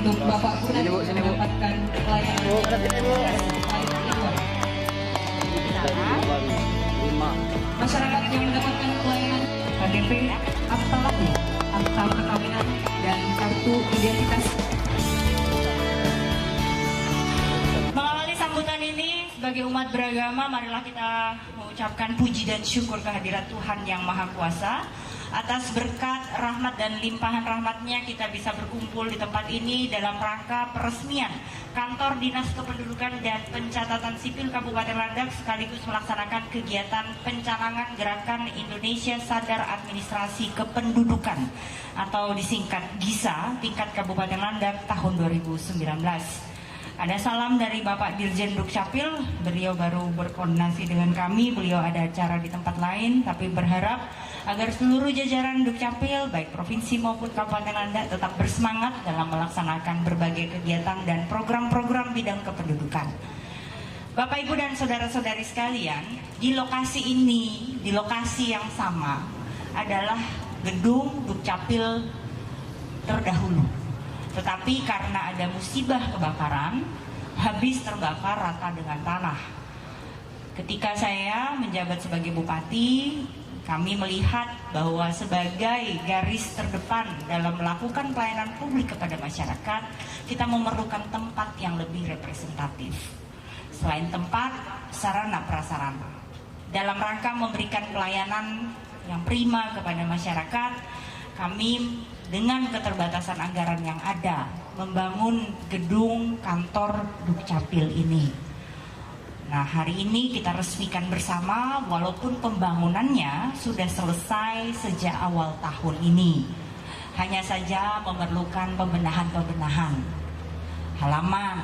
untuk Bapak Gunadi mendapatkan pelayanan masyarakat yang mendapatkan pelayanan KDP, akta lahir, akta perkawinan, dan kartu identitas. Mengawali sambutan ini sebagai umat beragama, marilah kita mengucapkan puji dan syukur kehadirat Tuhan Yang Maha Kuasa. Atas berkat, rahmat, dan limpahan rahmatnya kita bisa berkumpul di tempat ini dalam rangka peresmian Kantor Dinas Kependudukan dan Pencatatan Sipil Kabupaten Landak sekaligus melaksanakan kegiatan pencanangan Gerakan Indonesia Sadar Administrasi Kependudukan atau disingkat GISA tingkat Kabupaten Landak tahun 2019. Ada salam dari Bapak Dirjen Dukcapil, beliau baru berkoordinasi dengan kami, beliau ada acara di tempat lain, tapi berharap agar seluruh jajaran Dukcapil, baik provinsi maupun Kabupaten Landak tetap bersemangat dalam melaksanakan berbagai kegiatan dan program-program bidang kependudukan. Bapak, Ibu, dan saudara-saudari sekalian, di lokasi ini, di lokasi yang sama, adalah gedung Dukcapil terdahulu. Tetapi karena ada musibah kebakaran, habis terbakar rata dengan tanah. Ketika saya menjabat sebagai bupati, kami melihat bahwa sebagai garis terdepan dalam melakukan pelayanan publik kepada masyarakat, kita memerlukan tempat yang lebih representatif. Selain tempat, sarana prasarana. Dalam rangka memberikan pelayanan yang prima kepada masyarakat, kami dengan keterbatasan anggaran yang ada membangun gedung kantor Dukcapil ini. Nah, hari ini kita resmikan bersama walaupun pembangunannya sudah selesai sejak awal tahun ini. Hanya saja memerlukan pembenahan-pembenahan halaman,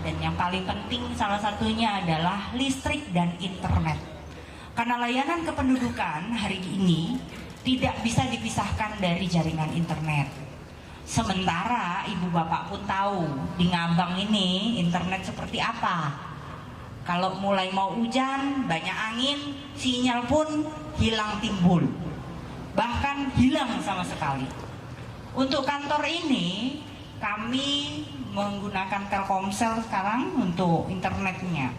dan yang paling penting salah satunya adalah listrik dan internet. Karena layanan kependudukan hari ini tidak bisa dipisahkan dari jaringan internet. Sementara ibu bapak pun tahu di Ngabang ini internet seperti apa. Kalau mulai mau hujan, banyak angin, sinyal pun hilang timbul. Bahkan hilang sama sekali. Untuk kantor ini, kami menggunakan Telkomsel sekarang untuk internetnya.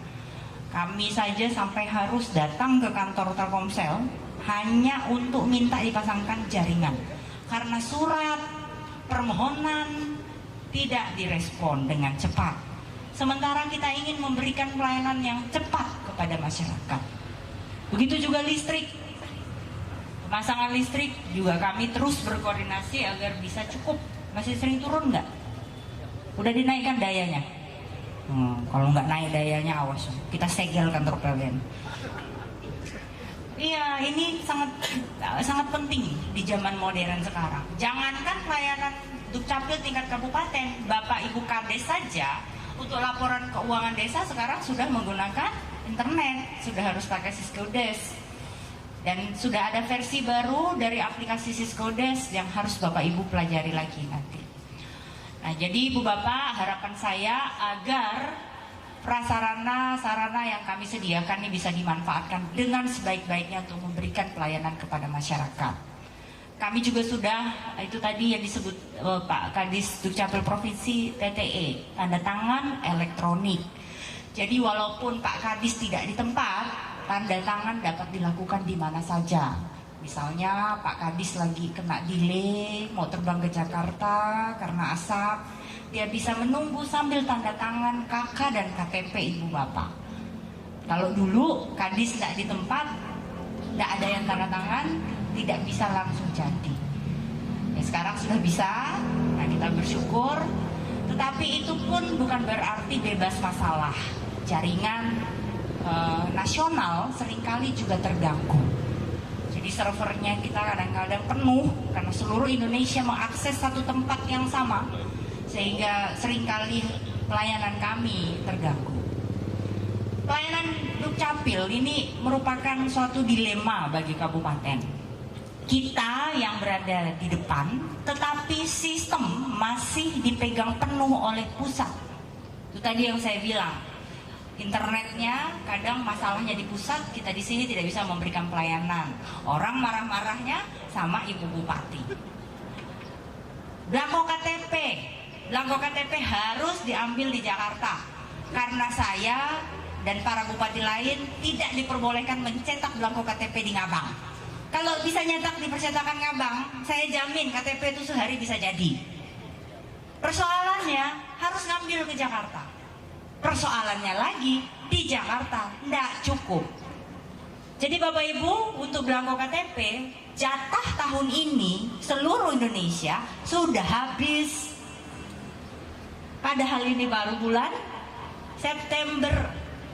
Kami saja sampai harus datang ke kantor Telkomsel hanya untuk minta dipasangkan jaringan. Karena surat permohonan tidak direspon dengan cepat. Sementara kita ingin memberikan pelayanan yang cepat kepada masyarakat. Begitu juga listrik. Pemasangan listrik juga kami terus berkoordinasi agar bisa cukup. Masih sering turun nggak? Udah dinaikkan dayanya? Kalau nggak naik dayanya awas, kita segel kantor PLN. Iya, ini sangat penting di zaman modern sekarang. Jangankan pelayanan Dukcapil tingkat kabupaten, Bapak Ibu Kades saja untuk laporan keuangan desa sekarang sudah menggunakan internet, sudah harus pakai Siscodes. Dan sudah ada versi baru dari aplikasi Siscodes yang harus Bapak Ibu pelajari lagi nanti. Nah, jadi Ibu Bapak, harapan saya agar prasarana-sarana yang kami sediakan ini bisa dimanfaatkan dengan sebaik-baiknya untuk memberikan pelayanan kepada masyarakat. Kami juga sudah, itu tadi yang disebut Pak Kadis Dukcapil Provinsi TTE, tanda tangan elektronik. Jadi walaupun Pak Kadis tidak di tempat, tanda tangan dapat dilakukan di mana saja. Misalnya Pak Kadis lagi kena delay, mau terbang ke Jakarta karena asap, dia bisa menunggu sambil tanda tangan KK dan KTP Ibu Bapak. Kalau dulu Kadis tidak di tempat, tidak ada yang tanda tangan, tidak bisa langsung jadi. Ya, sekarang sudah bisa, nah kita bersyukur. Tetapi itu pun bukan berarti bebas masalah. Jaringan nasional seringkali juga terganggu. Jadi servernya kita kadang-kadang penuh karena seluruh Indonesia mengakses satu tempat yang sama, sehingga seringkali pelayanan kami terganggu. Pelayanan Dukcapil ini merupakan suatu dilema bagi kabupaten. Kita yang berada di depan, tetapi sistem masih dipegang penuh oleh pusat. Itu tadi yang saya bilang, internetnya kadang masalahnya di pusat, kita di sini tidak bisa memberikan pelayanan. Orang marah-marahnya sama Ibu Bupati. Belangko KTP, belangko KTP harus diambil di Jakarta karena saya dan para bupati lain tidak diperbolehkan mencetak belangko KTP di Ngabang. Kalau bisa nyetak di percetakan Ngabang, saya jamin KTP itu sehari bisa jadi. Persoalannya harus ngambil ke Jakarta. Persoalannya lagi di Jakarta tidak cukup. Jadi Bapak Ibu, untuk belangko KTP jatah tahun ini seluruh Indonesia sudah habis. Padahal ini baru bulan September.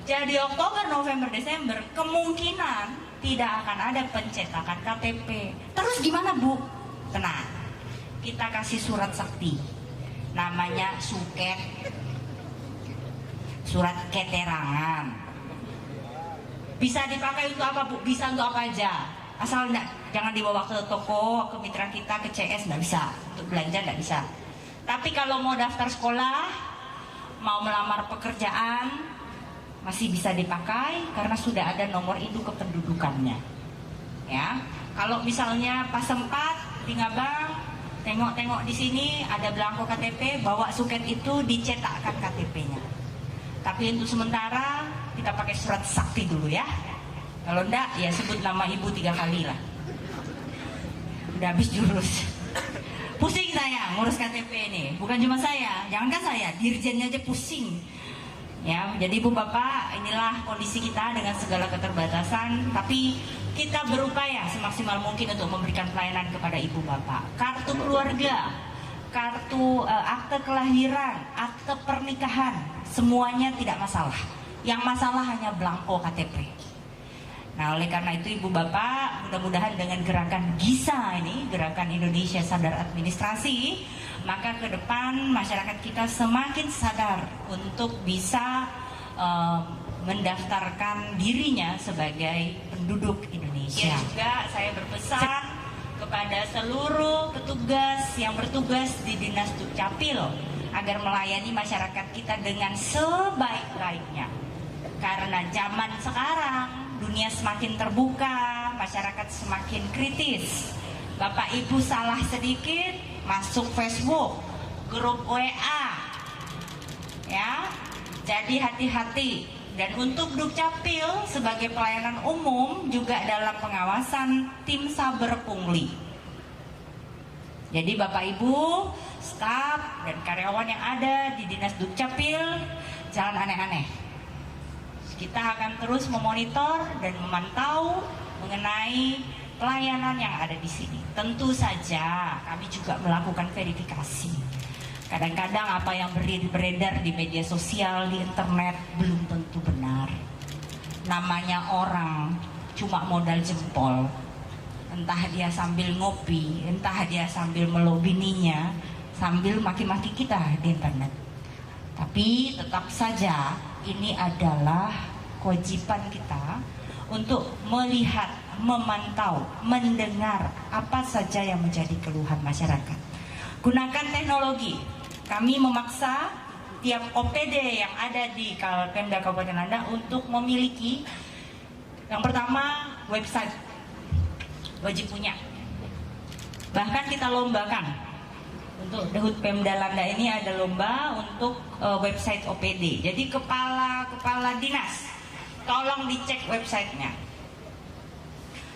Jadi Oktober, November, Desember kemungkinan tidak akan ada pencetakan KTP. Terus gimana Bu? Tenang, kita kasih surat sakti. Namanya suket, surat keterangan. Bisa dipakai untuk apa Bu? Bisa untuk apa aja. Asal jangan dibawa ke toko, ke mitra kita, ke CS, nggak bisa. Untuk belanja nggak bisa. Tapi kalau mau daftar sekolah, mau melamar pekerjaan, masih bisa dipakai karena sudah ada nomor induk kependudukannya. Ya, kalau misalnya pas sempat di Ngabang, tengok-tengok di sini ada belangko KTP, bawa suket itu dicetakkan KTP-nya. Tapi untuk sementara kita pakai surat sakti dulu ya. Kalau enggak ya sebut nama ibu 3 kali lah. Udah habis jurus. Pusing saya ngurus KTP ini. Bukan cuma saya, jangankan saya, dirjennya aja pusing. Ya, jadi Ibu Bapak, inilah kondisi kita dengan segala keterbatasan, tapi kita berupaya semaksimal mungkin untuk memberikan pelayanan kepada Ibu Bapak. Kartu keluarga, kartu akte kelahiran, akte pernikahan, semuanya tidak masalah. Yang masalah hanya belangko KTP. Nah, oleh karena itu Ibu Bapak, mudah-mudahan dengan gerakan GISA ini, Gerakan Indonesia Sadar Administrasi, maka ke depan masyarakat kita semakin sadar untuk bisa mendaftarkan dirinya sebagai penduduk Indonesia. Ya, juga saya berpesan kepada seluruh petugas yang bertugas di Dinas Dukcapil agar melayani masyarakat kita dengan sebaik-baiknya. Karena zaman sekarang dunia semakin terbuka, masyarakat semakin kritis. Bapak Ibu salah sedikit, masuk Facebook, grup WA, ya. Jadi hati-hati. Dan untuk Dukcapil sebagai pelayanan umum juga dalam pengawasan tim Saber Pungli. Jadi Bapak Ibu, staf dan karyawan yang ada di Dinas Dukcapil jangan aneh-aneh. Kita akan terus memonitor dan memantau mengenai pelayanan yang ada di sini. Tentu saja kami juga melakukan verifikasi. Kadang-kadang apa yang beredar di media sosial, di internet belum tentu benar. Namanya orang cuma modal jempol. Entah dia sambil ngopi, entah dia sambil melobininya, sambil maki-maki kita di internet. Tapi tetap saja ini adalah kewajiban kita untuk melihat, memantau, mendengar apa saja yang menjadi keluhan masyarakat. Gunakan teknologi. Kami memaksa tiap OPD yang ada di Pemda Kabupaten Landak untuk memiliki yang pertama website, wajib punya. Bahkan kita lombakan untuk Dehut Pemda Landak ini ada lomba untuk website OPD. Jadi kepala dinas tolong dicek websitenya.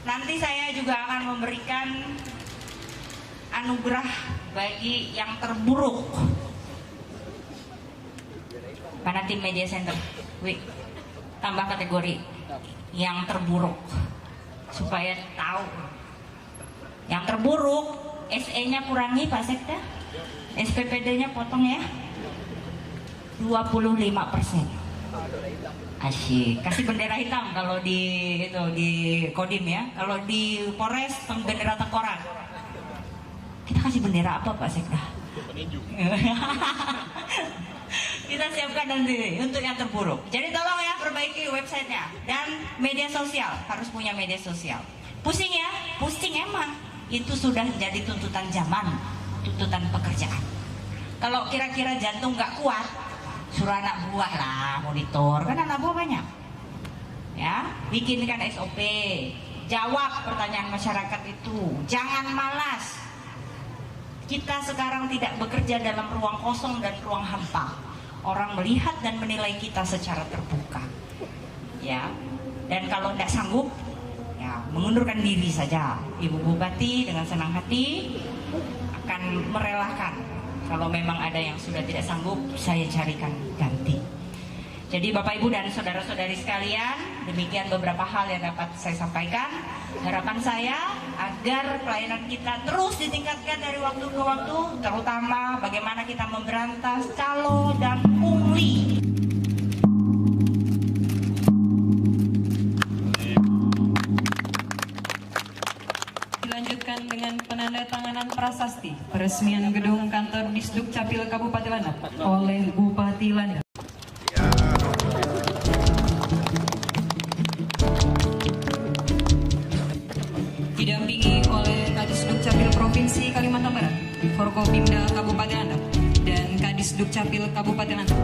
Nanti saya juga akan memberikan anugerah bagi yang terburuk. Mana tim media center? Wih, tambah kategori yang terburuk supaya tahu. Yang terburuk SE-nya kurangi Pak Sekda, SPPD-nya potong ya 25%. Asyik, kasih bendera hitam kalau di Kodim ya. Kalau di Polres bendera tengkorak. Kita kasih bendera apa Pak Sekda? Kita siapkan nanti untuk yang terburuk. Jadi tolong ya perbaiki websitenya. Dan media sosial, harus punya media sosial. Pusing ya? Pusing emang. Itu sudah jadi tuntutan zaman, tuntutan pekerjaan. Kalau kira-kira jantung nggak kuat, suruh anak buah lah monitor, kan anak buah banyak. Ya, bikinkan SOP, jawab pertanyaan masyarakat itu, jangan malas. Kita sekarang tidak bekerja dalam ruang kosong dan ruang hampa. Orang melihat dan menilai kita secara terbuka. Ya. Dan kalau tidak sanggup, ya mengundurkan diri saja. Ibu Bupati dengan senang hati akan merelakan. Kalau memang ada yang sudah tidak sanggup, saya carikan ganti. Jadi Bapak Ibu dan saudara-saudari sekalian, demikian beberapa hal yang dapat saya sampaikan. Harapan saya agar pelayanan kita terus ditingkatkan dari waktu ke waktu, terutama bagaimana kita memberantas calo dan pungli. Dilanjutkan dengan penandatanganan prasasti peresmian gedung kantor Disduk Capil Kabupaten Landak oleh Bupati Landak. Didampingi oleh Kadisduk Capil Provinsi Kalimantan Barat, Forkopimda Kabupaten Landak, dan Kadisduk Capil Kabupaten Landak.